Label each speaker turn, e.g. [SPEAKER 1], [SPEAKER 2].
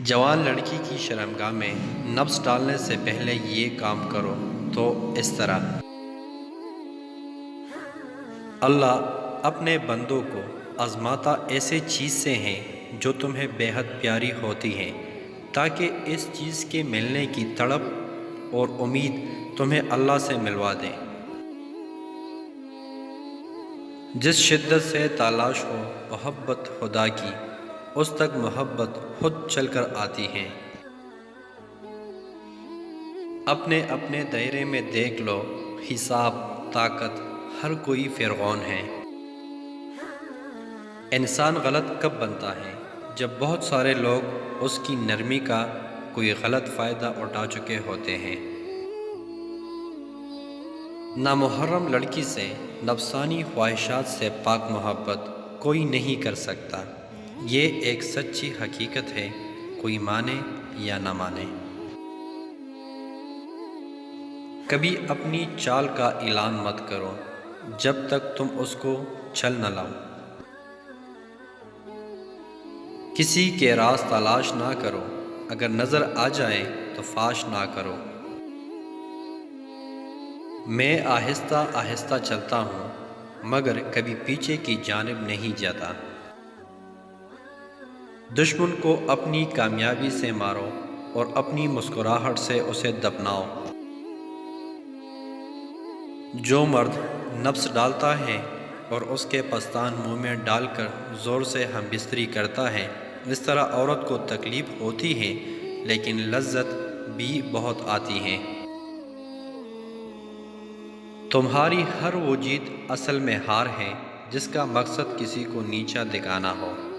[SPEAKER 1] جوان لڑکی کی شرمگاہ میں نفس ڈالنے سے پہلے یہ کام کرو تو اس طرح اللہ اپنے بندوں کو آزماتا ایسے چیز سے ہیں جو تمہیں بے حد پیاری ہوتی ہیں، تاکہ اس چیز کے ملنے کی تڑپ اور امید تمہیں اللہ سے ملوا دیں۔ جس شدت سے تلاش ہو محبت خدا کی، اس تک محبت خود چل کر آتی ہے۔ اپنے اپنے دائرے میں دیکھ لو، حساب طاقت ہر کوئی فرعون ہے۔ انسان غلط کب بنتا ہے؟ جب بہت سارے لوگ اس کی نرمی کا کوئی غلط فائدہ اٹھا چکے ہوتے ہیں۔ نامحرم لڑکی سے، نفسانی خواہشات سے پاک محبت کوئی نہیں کر سکتا۔ یہ ایک سچی حقیقت ہے، کوئی مانے یا نہ مانے۔ کبھی اپنی چال کا اعلان مت کرو جب تک تم اس کو چھل نہ لاؤ۔ کسی کے راز تلاش نہ کرو، اگر نظر آ جائے تو فاش نہ کرو۔ میں آہستہ آہستہ چلتا ہوں، مگر کبھی پیچھے کی جانب نہیں جاتا۔ دشمن کو اپنی کامیابی سے مارو اور اپنی مسکراہٹ سے اسے دفناؤ۔ جو مرد نفس ڈالتا ہے اور اس کے پستان منہ میں ڈال کر زور سے ہم بستری کرتا ہے، اس طرح عورت کو تکلیف ہوتی ہے لیکن لذت بھی بہت آتی ہے۔ تمہاری ہر وہ جیت اصل میں ہار ہے جس کا مقصد کسی کو نیچا دکھانا ہو۔